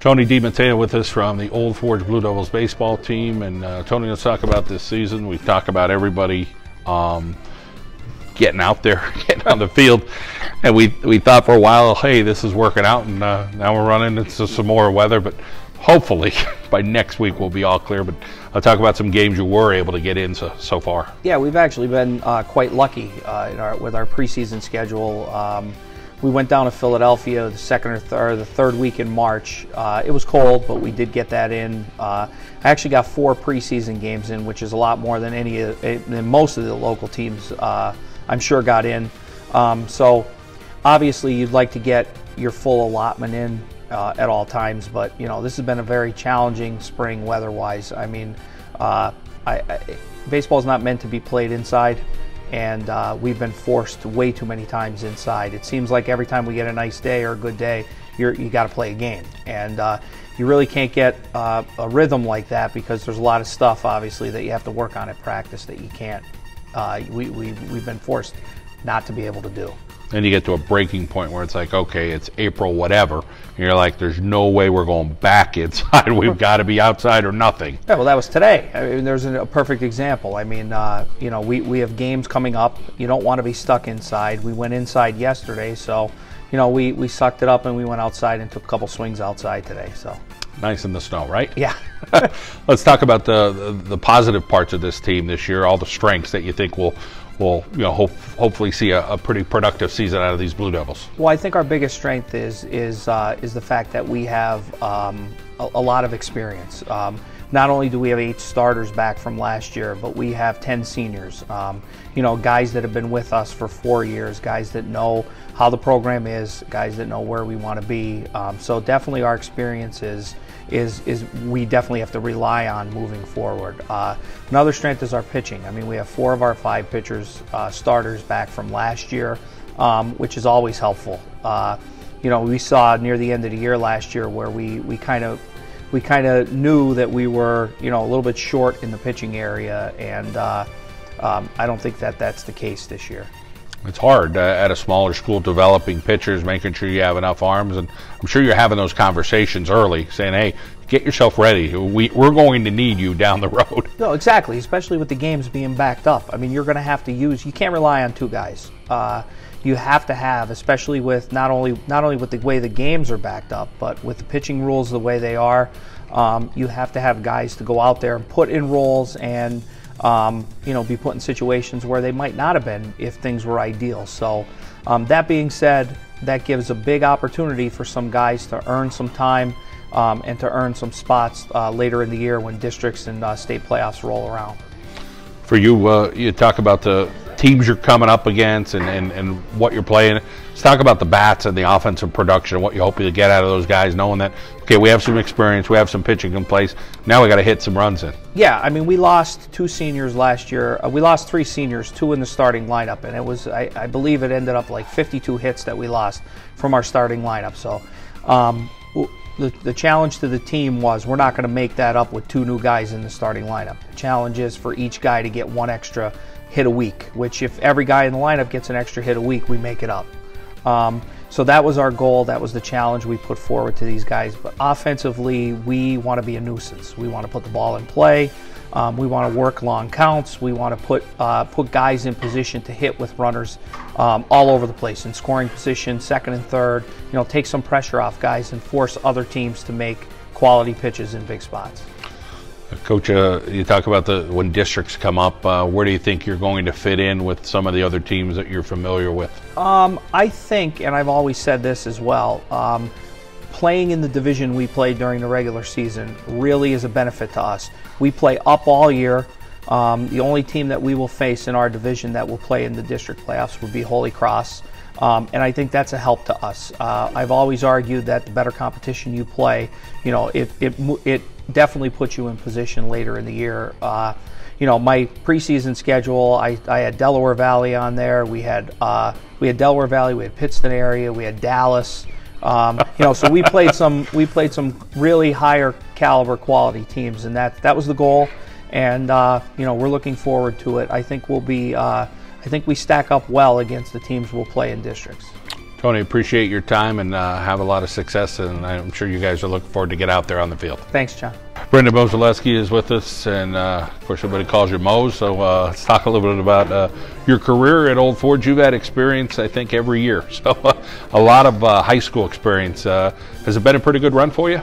Tony Dimattia with us from the Old Forge Blue Devils baseball team. And Tony, let's talk about this season. We talk about everybody getting out there, getting on the field. And we thought for a while, hey, this is working out. And now we're running into some more weather. But hopefully by next week we'll be all clear. But I'll talk about some games you were able to get in so far. Yeah, we've actually been quite lucky with our preseason schedule. We went down to Philadelphia the third week in March. It was cold, but we did get that in. I actually got 4 preseason games in, which is a lot more than than most of the local teams I'm sure got in. So obviously you'd like to get your full allotment in at all times, but this has been a very challenging spring weather-wise. I mean, baseball is not meant to be played inside. And we've been forced way too many times inside. It seems like every time we get a nice day or a good day, you got to play a game. And you really can't get a rhythm like that because there's a lot of stuff, obviously, that you have to work on at practice that you can't. We've been forced not to be able to do. Then you get to a breaking point where it's like, okay, it's April, whatever. And you're like, there's no way we're going back inside. We've got to be outside or nothing. Yeah, well, that was today. I mean, there's a perfect example. I mean, we have games coming up. You don't want to be stuck inside. We went inside yesterday, so, we sucked it up and we went outside and took a couple swings outside today. So nice in the snow, right? Yeah. Let's talk about the positive parts of this team this year, all the strengths that you think will hopefully see a pretty productive season out of these Blue Devils. Well, I think our biggest strength is the fact that we have a lot of experience. Not only do we have 8 starters back from last year, but we have 10 seniors. Guys that have been with us for 4 years, guys that know how the program is, guys that know where we want to be. So definitely our experience is we definitely have to rely on moving forward. Another strength is our pitching. I mean, we have 4 of our 5 pitchers, starters back from last year, which is always helpful. We saw near the end of the year last year where we kind of knew that we were a little bit short in the pitching area, and I don't think that's the case this year. It's hard at a smaller school developing pitchers, making sure you have enough arms, and I'm sure you're having those conversations early, saying, hey, get yourself ready. We're going to need you down the road. No, exactly, especially with the games being backed up. I mean, you're going to have to you can't rely on 2 guys. You have to have, especially with not only with the way the games are backed up, but with the pitching rules the way they are, you have to have guys to go out there and put in roles and be put in situations where they might not have been if things were ideal. So that being said, that gives a big opportunity for some guys to earn some time and to earn some spots later in the year when districts and state playoffs roll around. For you, you talk about the teams you're coming up against and what you're playing. Let's talk about the bats and the offensive production, what you hope to get out of those guys, knowing that, okay, we have some experience, we have some pitching in place, now we got to hit some runs in. Yeah, I mean, we lost 2 seniors last year. We lost 3 seniors, 2 in the starting lineup, and it was, I believe it ended up like 52 hits that we lost from our starting lineup. So the challenge to the team was we're not going to make that up with 2 new guys in the starting lineup. The challenge is for each guy to get 1 extra hit a week, which if every guy in the lineup gets an extra hit a week, we make it up. So that was our goal. That was the challenge we put forward to these guys. But offensively, we want to be a nuisance. We want to put the ball in play. We want to work long counts. We want to put guys in position to hit with runners all over the place in scoring position, second and third. Take some pressure off guys and force other teams to make quality pitches in big spots. Coach, you talk about when districts come up, where do you think you're going to fit in with some of the other teams that you're familiar with? I think, and I've always said this as well, playing in the division we played during the regular season really is a benefit to us. We play up all year. The only team that we will face in our division that will play in the district playoffs would be Holy Cross. And I think that's a help to us. I've always argued that the better competition you play, it definitely puts you in position later in the year. My preseason schedule, I had Delaware Valley on there. We had Delaware Valley, we had Pittston area, we had Dallas. So we played some really higher caliber quality teams, and that was the goal. And we're looking forward to it. I think we stack up well against the teams we'll play in districts. Tony, appreciate your time and have a lot of success, and I'm sure you guys are looking forward to get out there on the field. Thanks, John. Brendan Mozaleski is with us, and of course everybody calls you Mose, so let's talk a little bit about your career at Old Forge. You've had experience, I think, every year, so a lot of high school experience. Has it been a pretty good run for you?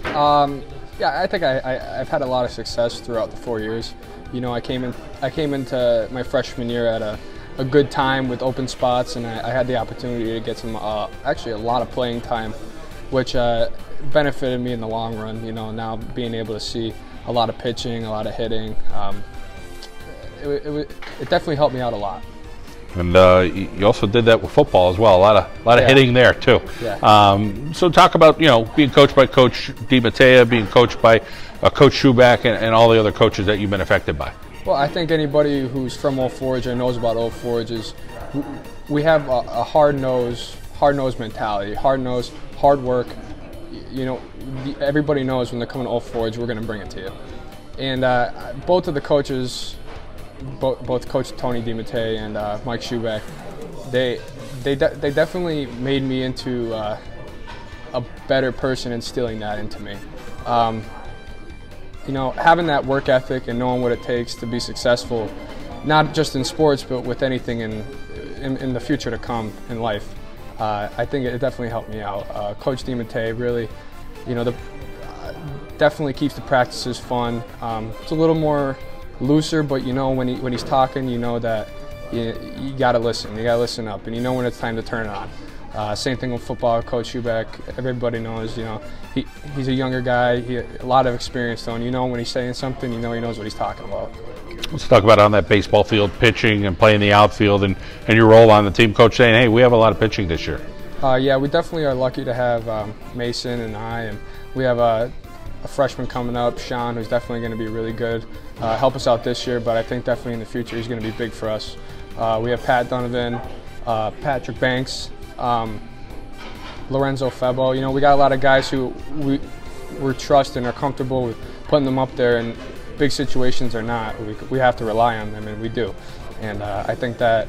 Yeah, I think I've had a lot of success throughout the 4 years. You know, I came into my freshman year at a good time with open spots, and I had the opportunity to get some, actually a lot of playing time, which benefited me in the long run. You know, now being able to see a lot of pitching, a lot of hitting, it definitely helped me out a lot. And you also did that with football as well. A lot of hitting there too. Yeah. So talk about, you know, being coached by Coach Dimattia, being coached by Coach Schuback, and all the other coaches that you've been affected by. Well, I think anybody who's from Old Forge or knows about Old Forge is we have a hard-nosed mentality, hard-nosed, hard work. You know, everybody knows when they're coming to Old Forge, we're going to bring it to you. And both of the coaches, both Coach Tony Dimattia and Mike Schuback, they definitely made me into a better person, instilling that into me. You know, having that work ethic and knowing what it takes to be successful, not just in sports, but with anything in the future to come in life, I think it definitely helped me out. Coach Dimattia really, you know, definitely keeps the practices fun. It's a little more looser, but you know, when he's talking, you know that you gotta listen. You gotta listen up, and you know when it's time to turn it on. Same thing with football. Coach Schuback, everybody knows, you know, he's a younger guy, a lot of experience though, and you know when he's saying something, you know he knows what he's talking about. Let's talk about on that baseball field, pitching and playing the outfield, and your role on the team. Coach saying, hey, we have a lot of pitching this year. Yeah, we definitely are lucky to have Mason and and we have a freshman coming up, Sean, who's definitely going to be really good. Help us out this year, but I think definitely in the future he's going to be big for us. We have Pat Donovan, Patrick Banks, Lorenzo Febo. You know, we got a lot of guys who we trust and are comfortable with putting them up there, and big situations or not, we have to rely on them, and we do. And I think that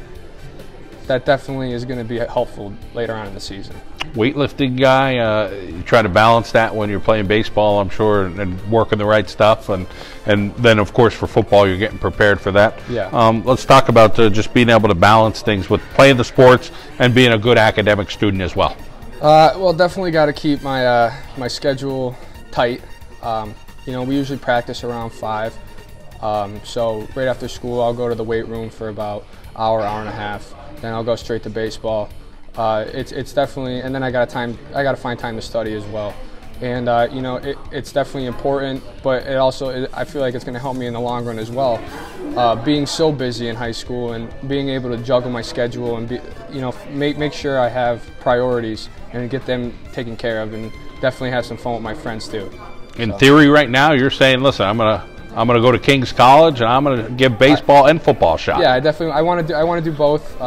definitely is going to be helpful later on in the season. Weightlifting guy, you try to balance that when you're playing baseball, I'm sure, and working the right stuff, and then of course for football you're getting prepared for that. Yeah. Let's talk about just being able to balance things with playing the sports and being a good academic student as well. Well, definitely got to keep my my schedule tight. You know, we usually practice around 5, so right after school I'll go to the weight room for about hour and a half. Then I'll go straight to baseball. It's definitely, and then I got to find time to study as well. And you know, it's definitely important, but I feel like it's going to help me in the long run as well. Being so busy in high school and being able to juggle my schedule and you know, make sure I have priorities and get them taken care of, and definitely have some fun with my friends too. In theory, right now you're saying, listen, I'm gonna go to King's College and I'm gonna give baseball and football a shot. Yeah, I want to do both.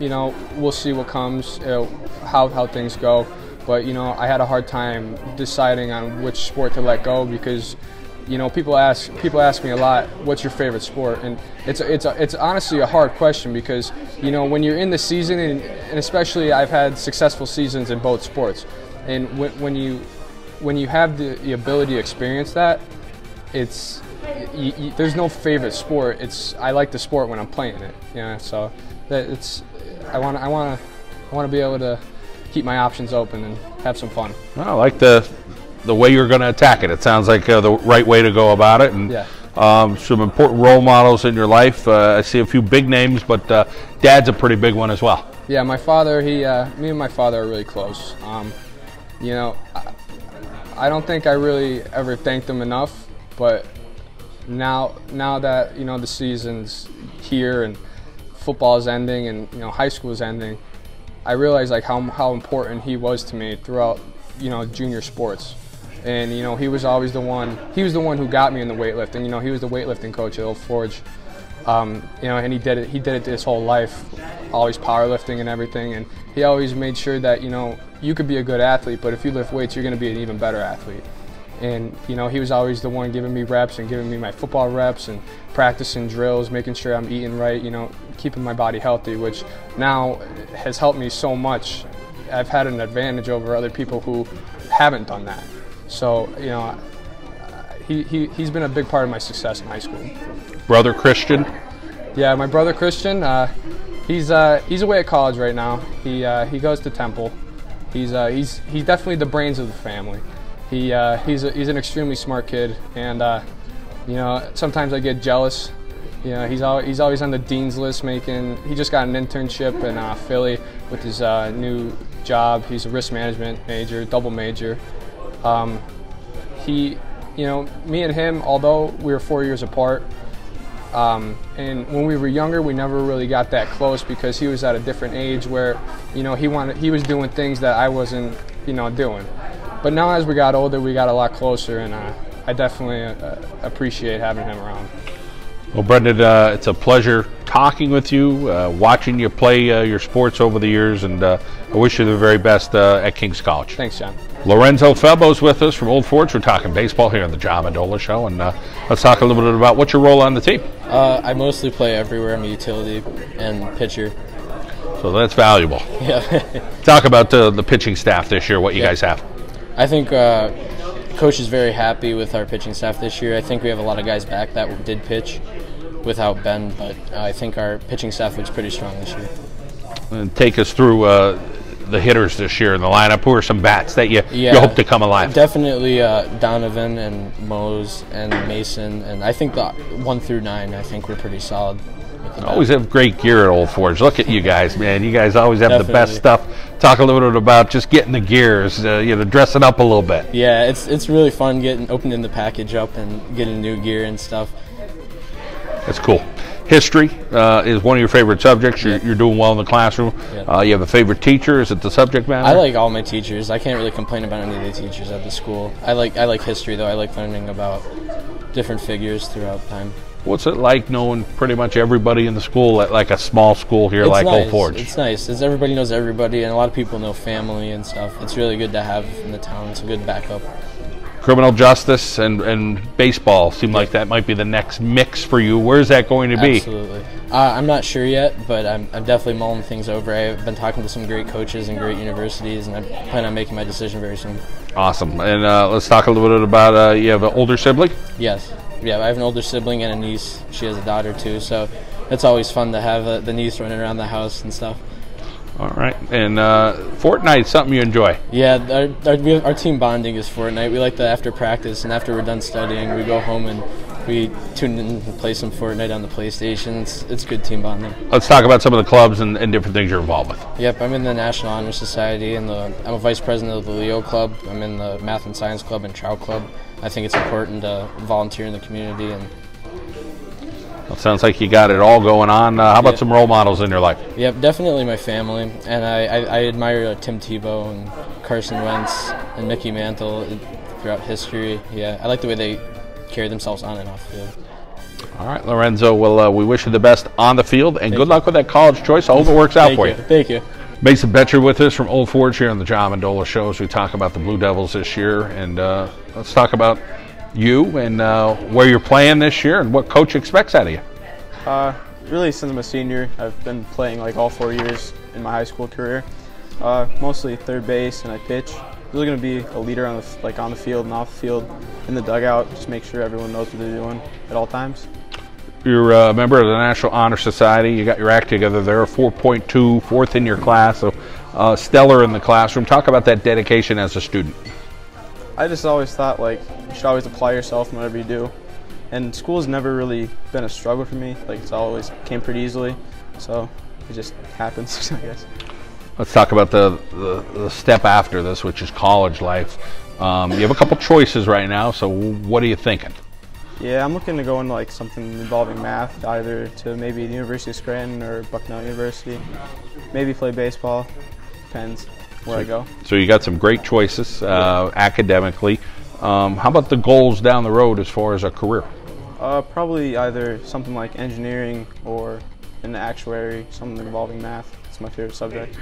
You know, we'll see what comes, how things go. But you know, I had a hard time deciding on which sport to let go, because you know, people ask me a lot, what's your favorite sport? And it's honestly a hard question, because you know, when you're in the season, and especially I've had successful seasons in both sports, and when you have the ability to experience that, there's no favorite sport. I like the sport when I'm playing it. You know, so I want to be able to keep my options open and have some fun. Well, I like the way you're going to attack it. It sounds like the right way to go about it. And yeah. Some important role models in your life. I see a few big names, but Dad's a pretty big one as well. Yeah, my father. Me and my father are really close. You know, I don't think I really ever thanked him enough, but now that, you know, the season's here and football is ending and, you know, high school is ending, I realized like how important he was to me throughout, you know, junior sports. And you know, he was always the one who got me in the weightlifting. You know, he was the weightlifting coach at Old Forge. You know, and he did it his whole life, always powerlifting and everything. And he always made sure that, you know, you could be a good athlete, but if you lift weights, you're going to be an even better athlete. And you know, he was always the one giving me reps and giving me my football reps and practicing drills, making sure I'm eating right, you know, keeping my body healthy, which now has helped me so much I've had an advantage over other people who haven't done that. So, you know, he's been a big part of my success in high school. Brother Christian? Yeah, my brother Christian, he's away at college right now. He goes to Temple. He's definitely the brains of the family. He's an extremely smart kid, and you know, sometimes I get jealous. You know, he's always on the dean's list. He just got an internship in Philly with his new job. He's a risk management major, double major. You know, me and him, although we were 4 years apart, and when we were younger, we never really got that close because he was at a different age where, you know, he was doing things that I wasn't, you know, doing. But now as we got older, we got a lot closer, and I definitely appreciate having him around. Well, Brendan, it's a pleasure talking with you, watching you play your sports over the years, and I wish you the very best at King's College. Thanks, John. Lorenzo Felbo's with us from Old Forge. We're talking baseball here on the John Mendola Show, and let's talk a little bit about what's your role on the team. I mostly play everywhere. I'm a utility and pitcher. So that's valuable. Yeah. Talk about the pitching staff this year, what you guys have. I think Coach is very happy with our pitching staff this year. I think we have a lot of guys back that did pitch without Ben, but I think our pitching staff looks pretty strong this year. And take us through the hitters this year in the lineup. Who are some bats that you hope to come alive? Definitely Donovan and Mose and Mason, and I think the 1 through 9, I think we're pretty solid. Always have great gear at Old Forge. Look at you guys, man. You guys always have the best stuff. Talk a little bit about just getting the gears, you know, dressing up a little bit. Yeah, it's really fun opening the package up and getting new gear and stuff. That's cool. History is one of your favorite subjects. You're doing well in the classroom. Yeah. You have a favorite teacher? Is it the subject matter? I like all my teachers. I can't really complain about any of the teachers at the school. I like history, though. I like learning about different figures throughout time. What's it like knowing pretty much everybody in the school at like a small school here like nice. Old Forge? It's nice. Everybody knows everybody, and a lot of people know family and stuff. It's really good to have in the town. It's a good backup. Criminal justice and baseball seem like that might be the next mix for you. Where's that going to be? Absolutely. I'm not sure yet, but I'm definitely mulling things over. I've been talking to some great coaches and great universities, and I plan on making my decision very soon. Awesome. And let's talk a little bit about, you have an older sibling? Yes. Yeah, I have an older sibling and a niece. She has a daughter, too, so it's always fun to have the niece running around the house and stuff. All right. And Fortnite's something you enjoy? Yeah, our team bonding is Fortnite. We like that after practice and after we're done studying, we go home and we tune in and play some Fortnite on the PlayStation. It's good team bonding. Let's talk about some of the clubs and different things you're involved with. Yep, I'm in the National Honor Society, and I'm a vice president of the Leo Club. I'm in the Math and Science Club and Trout Club. I think it's important to volunteer in the community. And well, it sounds like you got it all going on. How about some role models in your life? Yep, definitely my family. And I admire Tim Tebow and Carson Wentz and Mickey Mantle throughout history. Yeah, I like the way they carry themselves on and off the field. All right, Lorenzo, well, we wish you the best on the field, and good luck with that college choice. I hope it works out for you. Thank you. Mason Betcher with us from Old Forge here on the John Mendola Show as we talk about the Blue Devils this year. And let's talk about you and where you're playing this year and what Coach expects out of you. Really, since I'm a senior, I've been playing like all 4 years in my high school career. Mostly third base, and I pitch. Really going to be a leader on the field and off the field, in the dugout. Just make sure everyone knows what they're doing at all times. You're a member of the National Honor Society. You got your act together there, 4.2, fourth in your class, so stellar in the classroom. Talk about that dedication as a student. I just always thought like you should always apply yourself in whatever you do. And school's never really been a struggle for me. Like it's always came pretty easily, so it just happens, I guess. Let's talk about the step after this, which is college life. You have a couple choices right now, so what are you thinking? Yeah, I'm looking to go into like something involving math, either to maybe the University of Scranton or Bucknell University. Maybe play baseball. Depends where I go. So you got some great choices academically. How about the goals down the road as far as a career? Probably either something like engineering or an actuary, something involving math. It's my favorite subject.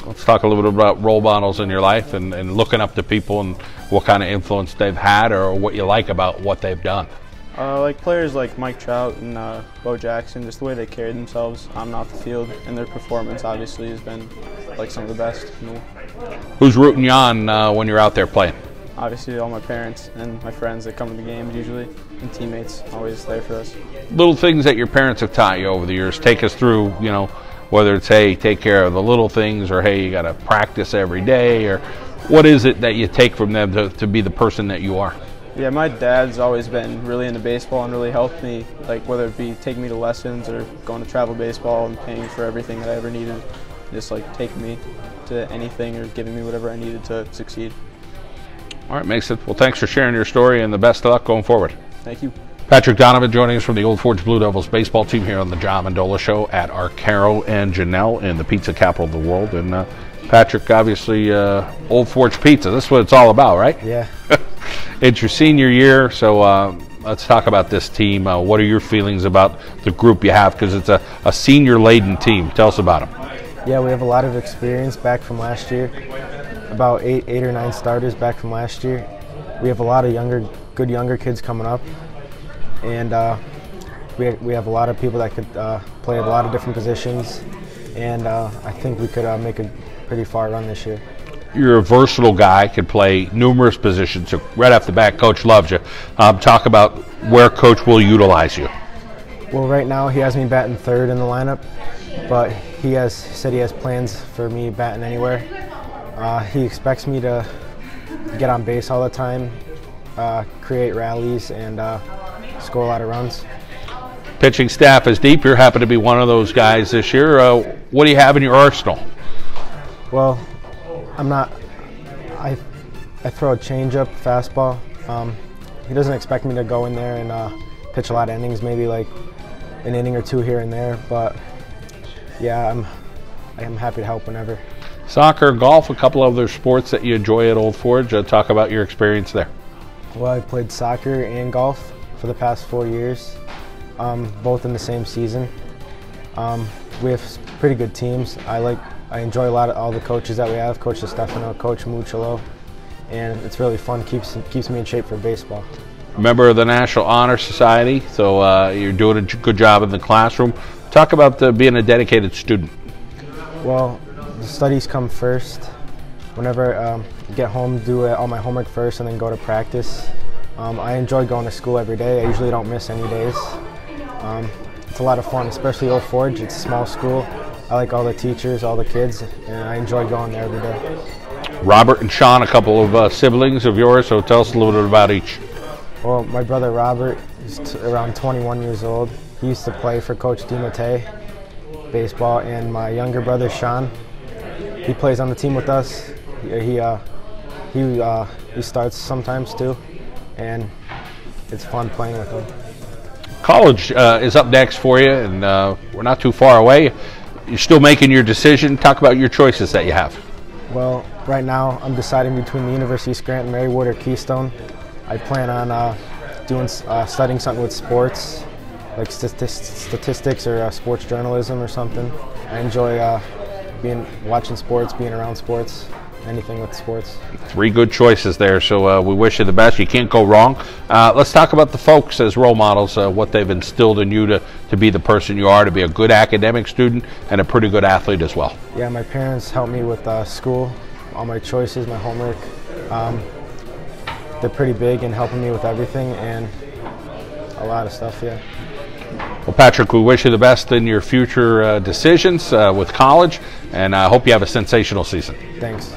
Let's talk a little bit about role models in your life and looking up to people and what kind of influence they've had or what you like about what they've done. Like players like Mike Trout and Bo Jackson, just the way they carry themselves on and off the field, and their performance obviously has been like some of the best. Who's rooting you on when you're out there playing? Obviously all my parents and my friends that come to the games usually, and teammates always there for us. Little things that your parents have taught you over the years. Take us through, you know, whether it's, hey, take care of the little things, or hey, you got to practice every day, or what is it that you take from them to be the person that you are? Yeah, my dad's always been really into baseball and really helped me, like whether it be taking me to lessons or going to travel baseball and paying for everything that I ever needed, just like taking me to anything or giving me whatever I needed to succeed. All right, Mason. Well, thanks for sharing your story, and the best of luck going forward. Thank you. Patrick Donovan joining us from the Old Forge Blue Devils baseball team here on the John Mendola Show at Arcaro and Genell in the pizza capital of the world. And Patrick, obviously, Old Forge Pizza. This is what it's all about, right? Yeah. It's your senior year, so let's talk about this team. What are your feelings about the group you have? Because it's a senior-laden team. Tell us about them. Yeah, we have a lot of experience back from last year. About eight or nine starters back from last year. We have a lot of good younger kids coming up, and we have a lot of people that could play a lot of different positions, and I think we could make a pretty far run this year. You're a versatile guy, could play numerous positions. So right off the bat, Coach loves you. Talk about where Coach will utilize you. Well, right now he has me batting third in the lineup, but he said he has plans for me batting anywhere. He expects me to get on base all the time, create rallies, and score a lot of runs. Pitching staff is deep. You happen to be one of those guys this year. What do you have in your arsenal? Well, I throw a changeup, fastball. He doesn't expect me to go in there and pitch a lot of innings, maybe like an inning or two here and there. But yeah, I'm happy to help whenever. Soccer, golf, a couple of other sports that you enjoy at Old Forge. Talk about your experience there. Well, I played soccer and golf for the past 4 years, both in the same season. We have pretty good teams. I enjoy a lot of all the coaches that we have, Coach DeStefano, Coach Mucciolo, and it's really fun, keeps me in shape for baseball. Member of the National Honor Society, so you're doing a good job in the classroom. Talk about being a dedicated student. Well, the studies come first. Whenever I get home, do all my homework first and then go to practice. I enjoy going to school every day. I usually don't miss any days. It's a lot of fun, especially Old Forge. It's a small school. I like all the teachers, all the kids, and I enjoy going there every day. Robert and Sean, a couple of siblings of yours, so tell us a little bit about each. Well, my brother Robert is around 21 years old. He used to play for Coach Dimattia, baseball, and my younger brother Sean, he plays on the team with us. He starts sometimes too, and it's fun playing with him. College is up next for you, and we're not too far away. You're still making your decision. Talk about your choices that you have. Well, right now I'm deciding between the University of Scranton, Marywood, or Keystone. I plan on studying something with sports, like statistics or sports journalism or something. I enjoy watching sports, being around sports, anything with sports. 3 good choices there, so we wish you the best. You can't go wrong. Let's talk about the folks as role models, what they've instilled in you to be the person you are, to be a good academic student and a pretty good athlete as well. Yeah, my parents helped me with school, all my choices, my homework. They're pretty big in helping me with everything and a lot of stuff, yeah. Well, Patrick, we wish you the best in your future decisions with college, and I hope you have a sensational season. Thanks.